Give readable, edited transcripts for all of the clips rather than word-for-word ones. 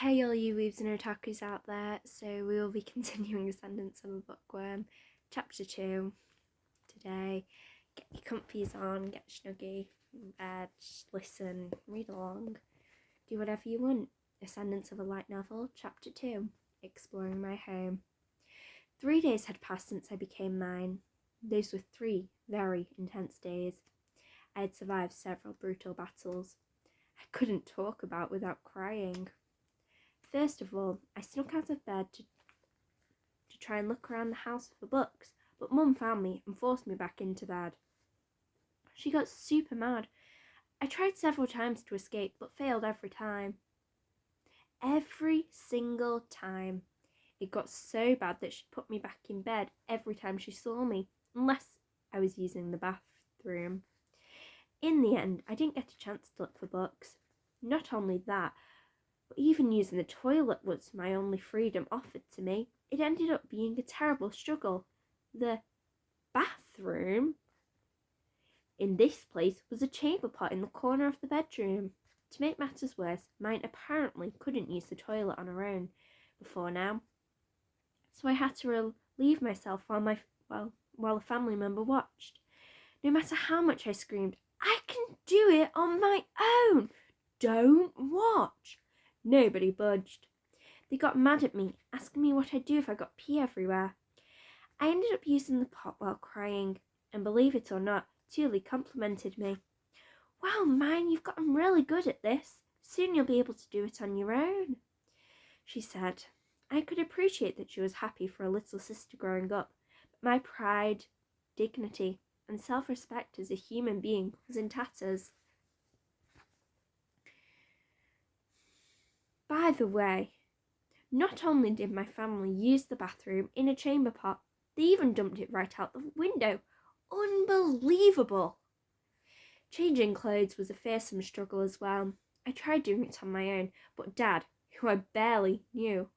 Hey all you weebs and otakus out there, so we will be continuing Ascendance of a Bookworm, Chapter 2 today. Get your comfies on, get snuggy in bed, listen, read along, do whatever you want. Ascendance of a Light Novel, Chapter 2, Exploring My Home. 3 days had passed since I became mine. Those were 3 very intense days. I had survived several brutal battles. I couldn't talk about without crying. First of all, I snuck out of bed to try and look around the house for books, but Mum found me and forced me back into bed. She got super mad. I tried several times to escape, but failed every time. Every single time. It got so bad that she'd put me back in bed every time she saw me, unless I was using the bathroom. In the end, I didn't get a chance to look for books. Not only that, but even using the toilet was my only freedom offered to me. It ended up being a terrible struggle. The bathroom in this place was a chamber pot in the corner of the bedroom. To make matters worse, mine apparently couldn't use the toilet on her own before now. So I had to relieve myself while a family member watched. No matter how much I screamed, "I can do it on my own! Don't watch!" Nobody budged. They got mad at me, asking me what I'd do if I got pee everywhere. I ended up using the pot while crying, and believe it or not, Thule complimented me. "Wow, mine, you've gotten really good at this. Soon you'll be able to do it on your own," she said. I could appreciate that she was happy for a little sister growing up, but my pride, dignity, and self-respect as a human being was in tatters. By the way, not only did my family use the bathroom in a chamber pot, they even dumped it right out the window. Unbelievable! Changing clothes was a fearsome struggle as well. I tried doing it on my own, but Dad, who I barely knew,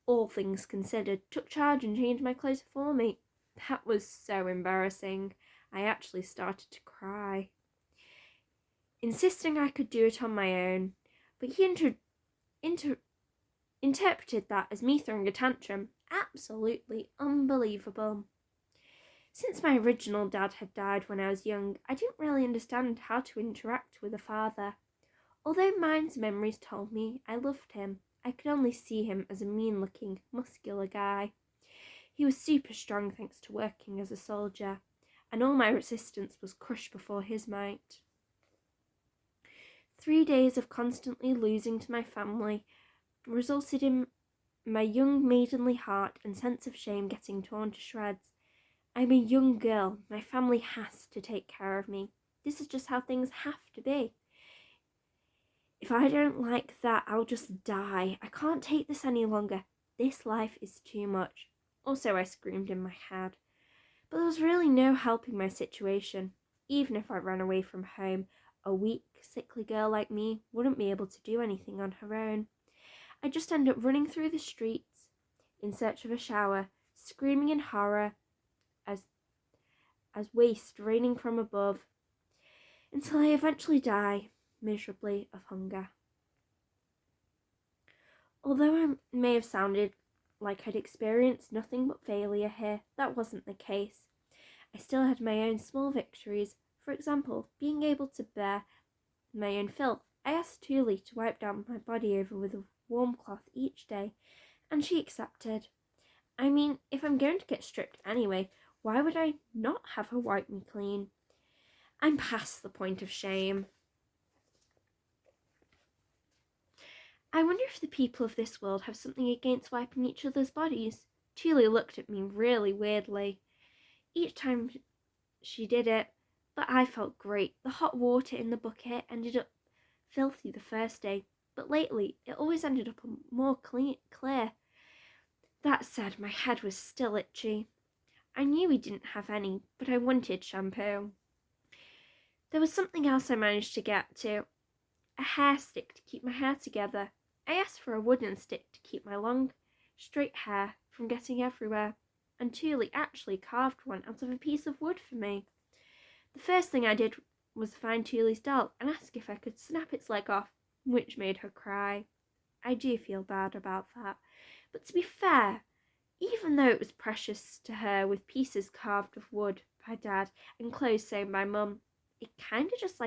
all things considered, took charge and changed my clothes for me. That was so embarrassing. I actually started to cry. Insisting I could do it on my own, but he interpreted that as me throwing a tantrum. Absolutely unbelievable. Since my original dad had died when I was young, I didn't really understand how to interact with a father. Although mine's memories told me I loved him, I could only see him as a mean-looking, muscular guy. He was super strong thanks to working as a soldier, and all my resistance was crushed before his might. 3 days of constantly losing to my family resulted in my young maidenly heart and sense of shame getting torn to shreds. I'm a young girl. My family has to take care of me. This is just how things have to be. If I don't like that, I'll just die. I can't take this any longer. This life is too much. Also, I screamed in my head. But there was really no helping my situation. Even if I ran away from home, a weak, sickly girl like me wouldn't be able to do anything on her own. I just ended up running through the streets in search of a shower, screaming in horror as waste raining from above, until I eventually die miserably of hunger. Although I may have sounded like I'd experienced nothing but failure here, that wasn't the case. I still had my own small victories. For example, being able to bear my own filth. I asked Thule to wipe down my body over with a warm cloth each day, and she accepted. I mean, if I'm going to get stripped anyway, why would I not have her wipe me clean? I'm past the point of shame. I wonder if the people of this world have something against wiping each other's bodies. Thule looked at me really weirdly. Each time she did it, but I felt great. The hot water in the bucket ended up filthy the first day, but lately it always ended up more clear. That said, my head was still itchy. I knew we didn't have any, but I wanted shampoo. There was something else I managed to get to. A hair stick to keep my hair together. I asked for a wooden stick to keep my long, straight hair from getting everywhere, and Thule actually carved one out of a piece of wood for me. The first thing I did was find Thule's doll and ask if I could snap its leg off, which made her cry. I do feel bad about that. But to be fair, even though it was precious to her with pieces carved of wood by Dad and clothes sewn by Mum, it kind of just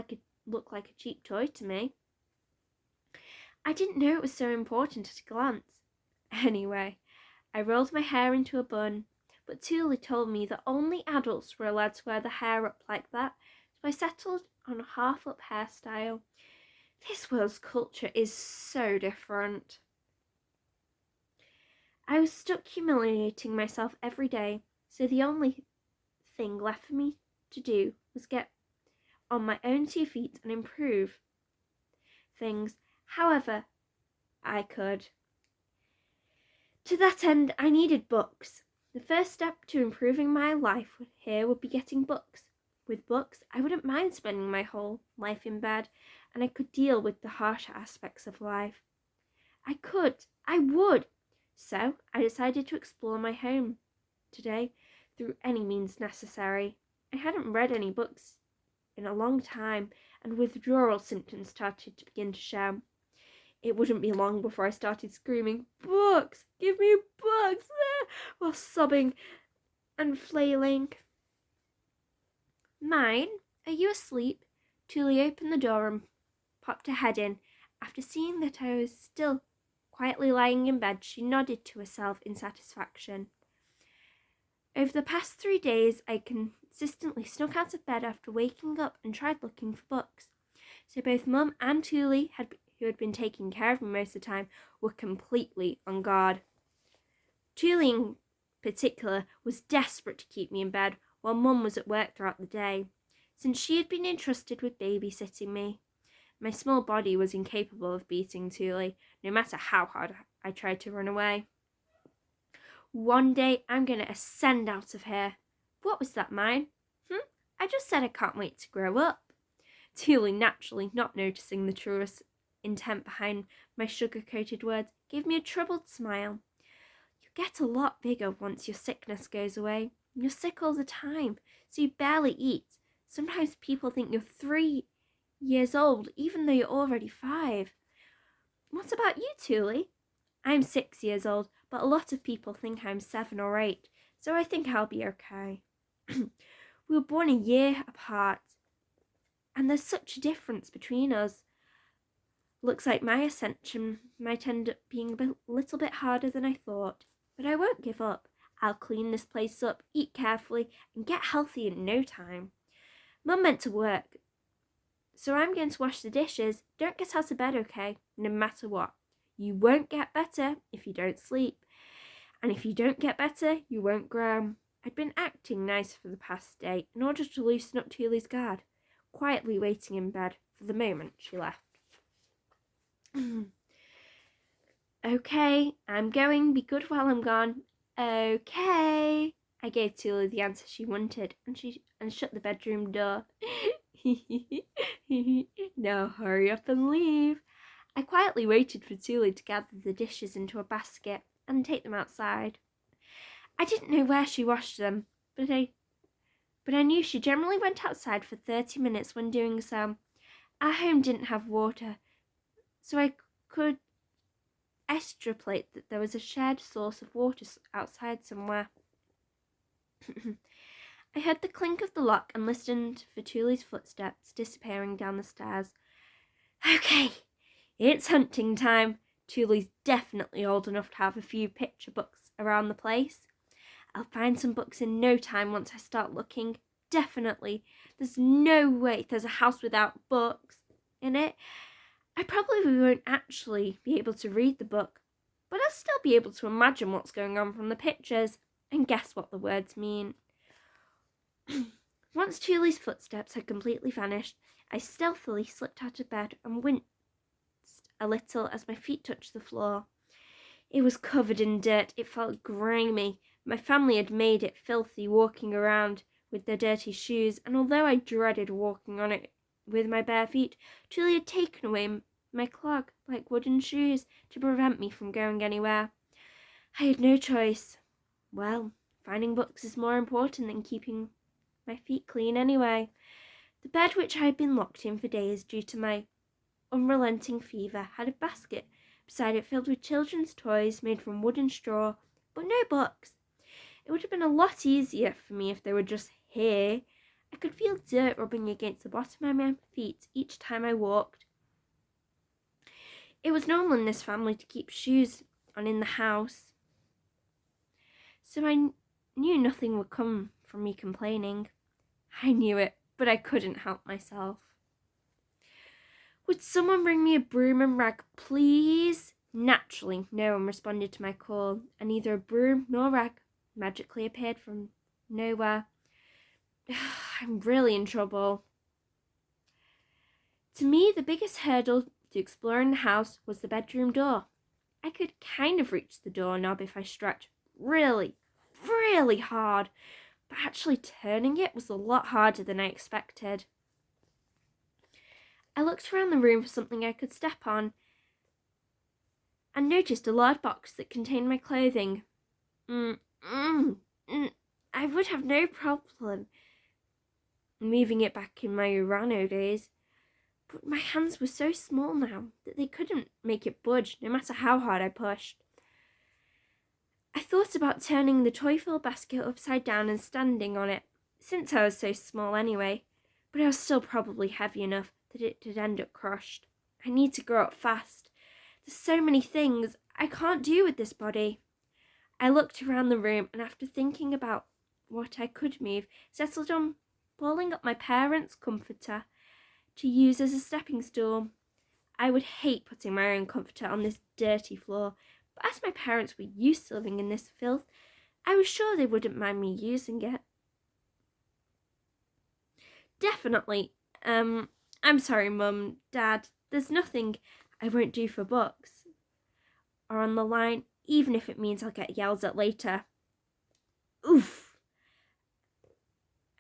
looked like a cheap toy to me. I didn't know it was so important at a glance. Anyway, I rolled my hair into a bun, but Thule told me that only adults were allowed to wear the hair up like that, so I settled on a half-up hairstyle. This world's culture is so different. I was stuck humiliating myself every day, so the only thing left for me to do was get on my own 2 feet and improve things however I could. To that end, I needed books. The first step to improving my life here would be getting books. With books, I wouldn't mind spending my whole life in bed, and I could deal with the harsher aspects of life. I would. So I decided to explore my home today through any means necessary. I hadn't read any books in a long time, and withdrawal symptoms started to begin to show. It wouldn't be long before I started screaming, "Books! Give me books!" while sobbing and flailing. "Mine, are you asleep?" Julie opened the door and popped her head in. After seeing that I was still quietly lying in bed, she nodded to herself in satisfaction. Over the past 3 days, I consistently snuck out of bed after waking up and tried looking for books. So both Mum and Thule, who had been taking care of me most of the time, were completely on guard. Thule in particular was desperate to keep me in bed while Mum was at work throughout the day, since she had been entrusted with babysitting me. My small body was incapable of beating Thule, no matter how hard I tried to run away. One day I'm going to ascend out of here. What was that, mine? I just said I can't wait to grow up. Thule, naturally not noticing the truest intent behind my sugar-coated words, gave me a troubled smile. You get a lot bigger once your sickness goes away. You're sick all the time, so you barely eat. Sometimes people think you're 3 years old, even though you're already 5. What about you, Thule? I'm 6 years old, but a lot of people think I'm 7 or 8, so I think I'll be okay. We were born a year apart, and there's such a difference between us. Looks like my ascension might end up being a little bit harder than I thought, but I won't give up. I'll clean this place up, eat carefully, and get healthy in no time. Mum meant to work, so I'm going to wash the dishes. Don't get out of bed, okay? No matter what. You won't get better if you don't sleep. And if you don't get better, you won't grow. I'd been acting nice for the past day in order to loosen up Thule's guard, quietly waiting in bed for the moment she left. Okay, I'm going. Be good while I'm gone. Okay. I gave Thule the answer she wanted, and shut the bedroom door. Now hurry up and leave. I quietly waited for Thule to gather the dishes into a basket and take them outside. I didn't know where she washed them, but I knew she generally went outside for 30 minutes when doing so. Our home didn't have water, so I could extrapolate that there was a shared source of water outside somewhere. I heard the clink of the lock and listened for Thule's footsteps disappearing down the stairs. Okay, it's hunting time. Thule's definitely old enough to have a few picture books around the place. I'll find some books in no time once I start looking. Definitely. There's no way there's a house without books in it. I probably won't actually be able to read the book, but I'll still be able to imagine what's going on from the pictures and guess what the words mean. Once Thule's footsteps had completely vanished, I stealthily slipped out of bed and winced a little as my feet touched the floor. It was covered in dirt. It felt grimy. My family had made it filthy walking around with their dirty shoes, and although I dreaded walking on it with my bare feet, Thule had taken away my clog-like wooden shoes to prevent me from going anywhere. I had no choice. Well, finding books is more important than keeping my feet clean anyway. The bed, which I had been locked in for days due to my unrelenting fever, had a basket beside it filled with children's toys made from wood and straw, but no books. It would have been a lot easier for me if they were just here. I could feel dirt rubbing against the bottom of my feet each time I walked. It was normal in this family to keep shoes on in the house, so I knew nothing would come from me complaining. I knew it, but I couldn't help myself. Would someone bring me a broom and rag, please? Naturally, no one responded to my call, and neither a broom nor rag magically appeared from nowhere. I'm really in trouble. To me, the biggest hurdle to exploring the house was the bedroom door. I could kind of reach the doorknob if I stretched really, really hard, but actually turning it was a lot harder than I expected. I looked around the room for something I could step on and noticed a large box that contained my clothing. I would have no problem moving it back in my Urano days, but my hands were so small now that they couldn't make it budge, no matter how hard I pushed. I thought about turning the toy-filled basket upside down and standing on it, since I was so small anyway, but I was still probably heavy enough that it'd end up crushed. I need to grow up fast. There's so many things I can't do with this body. I looked around the room and after thinking about what I could move, settled on balling up my parents' comforter to use as a stepping stool. I would hate putting my own comforter on this dirty floor, but as my parents were used to living in this filth, I was sure they wouldn't mind me using it. Definitely. I'm sorry, Mum, Dad. There's nothing I won't do for books or on the line, even if it means I'll get yelled at later. Oof!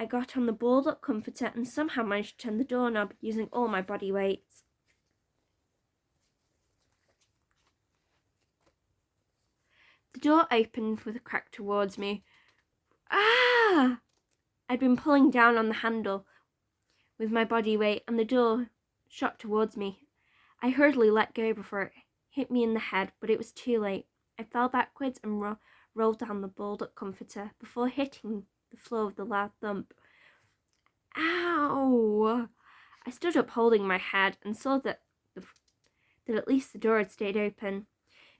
I got on the balled up comforter and somehow managed to turn the doorknob using all my body weight. The door opened with a crack towards me. Ah! I'd been pulling down on the handle with my body weight and the door shot towards me. I hurriedly let go before it hit me in the head, but it was too late. I fell backwards and rolled down the balled up comforter before hitting the floor with a loud thump. Ow! I stood up holding my head and saw that at least the door had stayed open.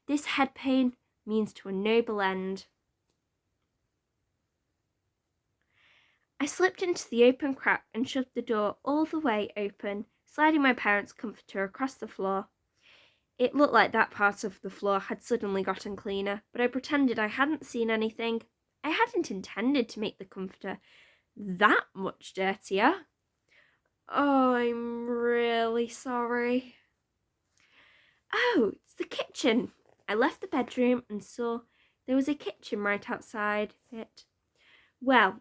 This head pain means to a noble end. I slipped into the open crack and shoved the door all the way open, sliding my parents' comforter across the floor. It looked like that part of the floor had suddenly gotten cleaner, but I pretended I hadn't seen anything. I hadn't intended to make the comforter that much dirtier. Oh, I'm really sorry. Oh, it's the kitchen. I left the bedroom and saw there was a kitchen right outside it. Well,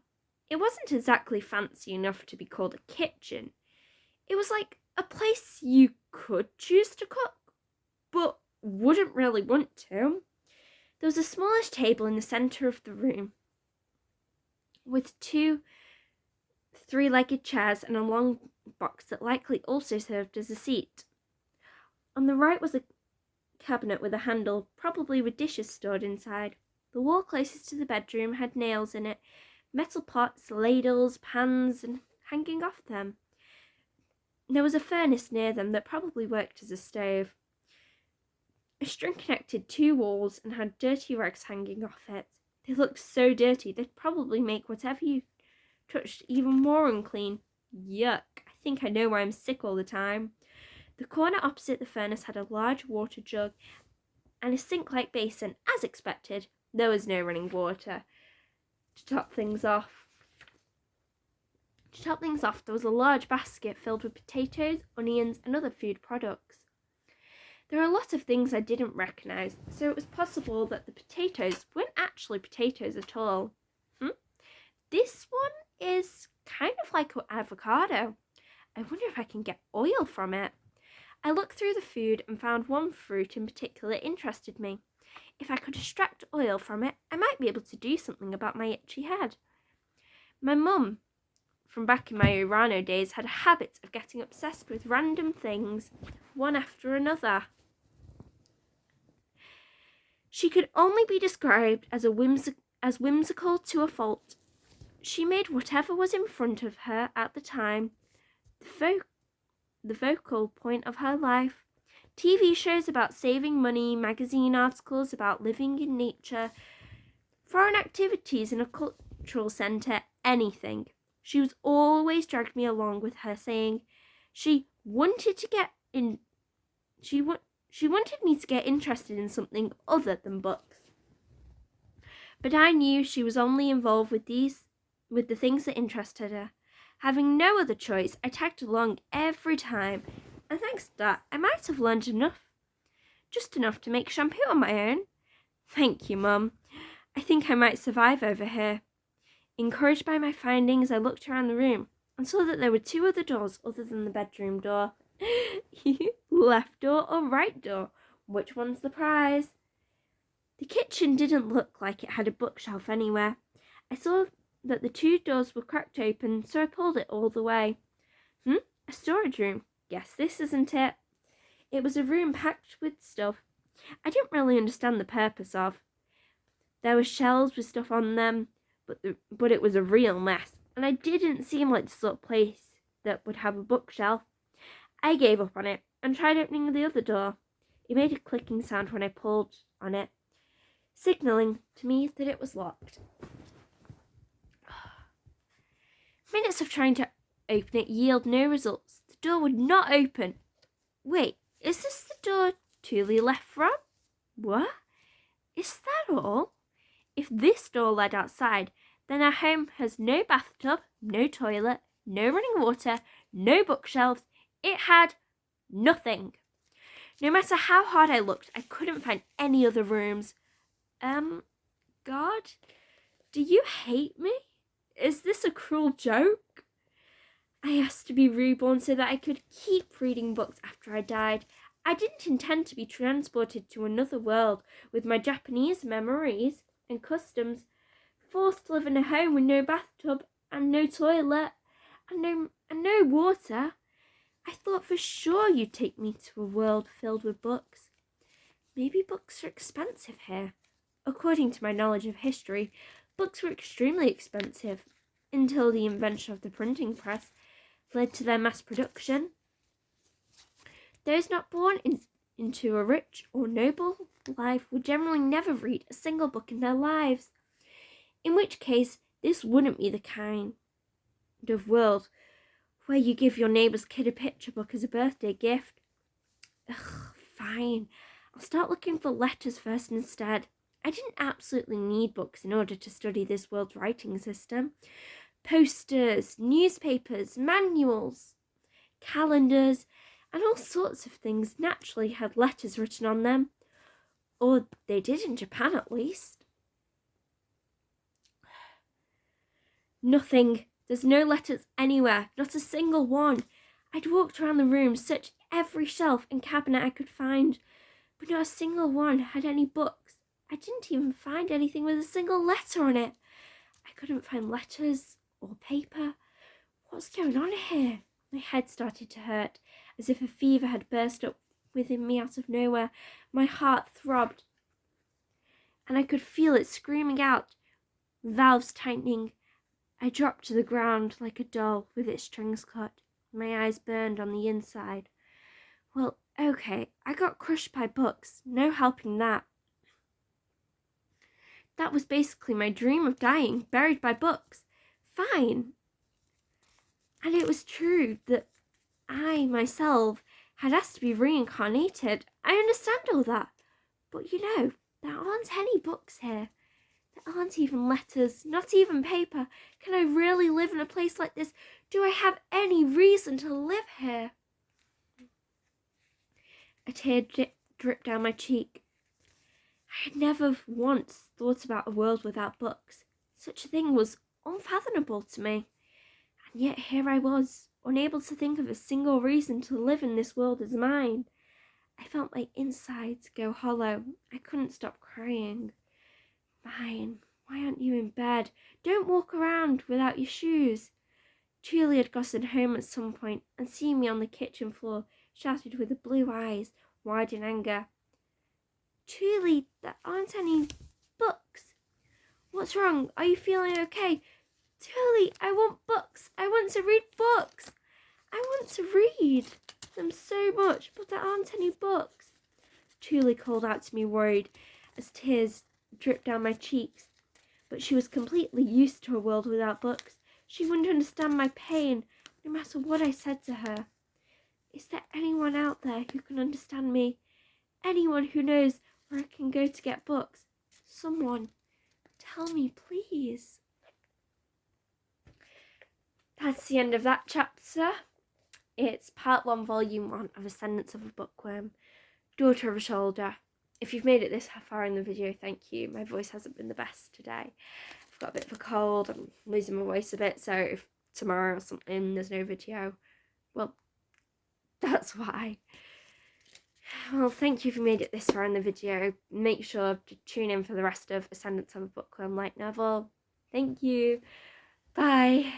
it wasn't exactly fancy enough to be called a kitchen. It was like a place you could choose to cook, but wouldn't really want to. There was a smallish table in the centre of the room with two three-legged chairs and a long box that likely also served as a seat. On the right was a cabinet with a handle, probably with dishes stored inside. The wall closest to the bedroom had nails in it, metal pots, ladles, pans, and hanging off them. There was a furnace near them that probably worked as a stove. A string connected two walls and had dirty rags hanging off it. They looked so dirty they'd probably make whatever you touched even more unclean. Yuck, I think I know why I'm sick all the time. The corner opposite the furnace had a large water jug and a sink-like basin. As expected, there was no running water. To top things off, there was a large basket filled with potatoes, onions, and other food products. There are a lot of things I didn't recognise, so it was possible that the potatoes weren't actually potatoes at all. This one is kind of like an avocado. I wonder if I can get oil from it. I looked through the food and found one fruit in particular interested me. If I could extract oil from it, I might be able to do something about my itchy head. My mum, from back in my Urano days, had a habit of getting obsessed with random things, one after another. She could only be described as whimsical to a fault. She made whatever was in front of her at the time the focal point of her life. TV shows about saving money, magazine articles about living in nature, foreign activities in a cultural centre, anything. She was always dragged me along with her, saying she wanted me to get interested in something other than books. But I knew she was only involved with the things that interested her. Having no other choice, I tagged along every time, and thanks to that, I might have learned just enough to make shampoo on my own. Thank you, Mum. I think I might survive over here. Encouraged by my findings, I looked around the room and saw that there were 2 other doors other than the bedroom door. Left door or right door? Which one's the prize? The kitchen didn't look like it had a bookshelf anywhere. I saw that the 2 doors were cracked open, so I pulled it all the way. A storage room. Guess this isn't it. It was a room packed with stuff I didn't really understand the purpose of. There were shelves with stuff on them, but it was a real mess, and I didn't seem like the sort of place that would have a bookshelf. I gave up on it and tried opening the other door. It made a clicking sound when I pulled on it, signalling to me that it was locked. Minutes of trying to open it yield no results. The door would not open. Wait, is this the door Thule left from? What? Is that all? If this door led outside, then our home has no bathtub, no toilet, no running water, no bookshelves. It had nothing. No matter how hard I looked, I couldn't find any other rooms. God, do you hate me? Is this a cruel joke? I asked to be reborn so that I could keep reading books after I died. I didn't intend to be transported to another world with my Japanese memories and customs, forced to live in a home with no bathtub and no toilet and no water. I thought for sure you'd take me to a world filled with books. Maybe books are expensive here. According to my knowledge of history, books were extremely expensive until the invention of the printing press led to their mass production. Those not born into a rich or noble life would generally never read a single book in their lives, in which case this wouldn't be the kind of world where you give your neighbour's kid a picture book as a birthday gift. Fine. I'll start looking for letters first instead. I didn't absolutely need books in order to study this world's writing system. Posters, newspapers, manuals, calendars, and all sorts of things naturally had letters written on them. Or they did in Japan, at least. Nothing. There's no letters anywhere, not a single one. I'd walked around the room, searched every shelf and cabinet I could find, but not a single one had any books. I didn't even find anything with a single letter on it. I couldn't find letters or paper. What's going on here? My head started to hurt, as if a fever had burst up within me out of nowhere. My heart throbbed, and I could feel it screaming out, valves tightening. I dropped to the ground like a doll with its strings cut. My eyes burned on the inside. Well, okay, I got crushed by books. No helping that. That was basically my dream of dying, buried by books. Fine. And it was true that I, myself, had asked to be reincarnated. I understand all that. But there aren't any books here. There aren't even letters, not even paper. Can I really live in a place like this? Do I have any reason to live here? A tear dripped down my cheek. I had never once thought about a world without books. Such a thing was unfathomable to me. And yet here I was, unable to think of a single reason to live in this world as mine. I felt my insides go hollow. I couldn't stop crying. Mine, why aren't you in bed? Don't walk around without your shoes. Julie had gotten home at some point and seeing me on the kitchen floor, shouted with the blue eyes wide in anger. Truly, there aren't any books. What's wrong? Are you feeling okay? Truly, I want books. I want to read books. I want to read them so much, but there aren't any books. Truly called out to me, worried, as tears dripped down my cheeks. But she was completely used to a world without books. She wouldn't understand my pain, no matter what I said to her. Is there anyone out there who can understand me? Anyone who knows where I can go to get books? Someone, tell me, please. That's the end of that chapter. It's part 1, volume 1 of Ascendance of a Bookworm, Daughter of a Shoulder. If you've made it this far in the video, thank you. My voice hasn't been the best today. I've got a bit of a cold. I'm losing my voice a bit, so if tomorrow or something there's no video, well, that's why. Well, thank you if you made it this far in the video. Make sure to tune in for the rest of Ascendance of a Bookworm light novel. Thank you. Bye.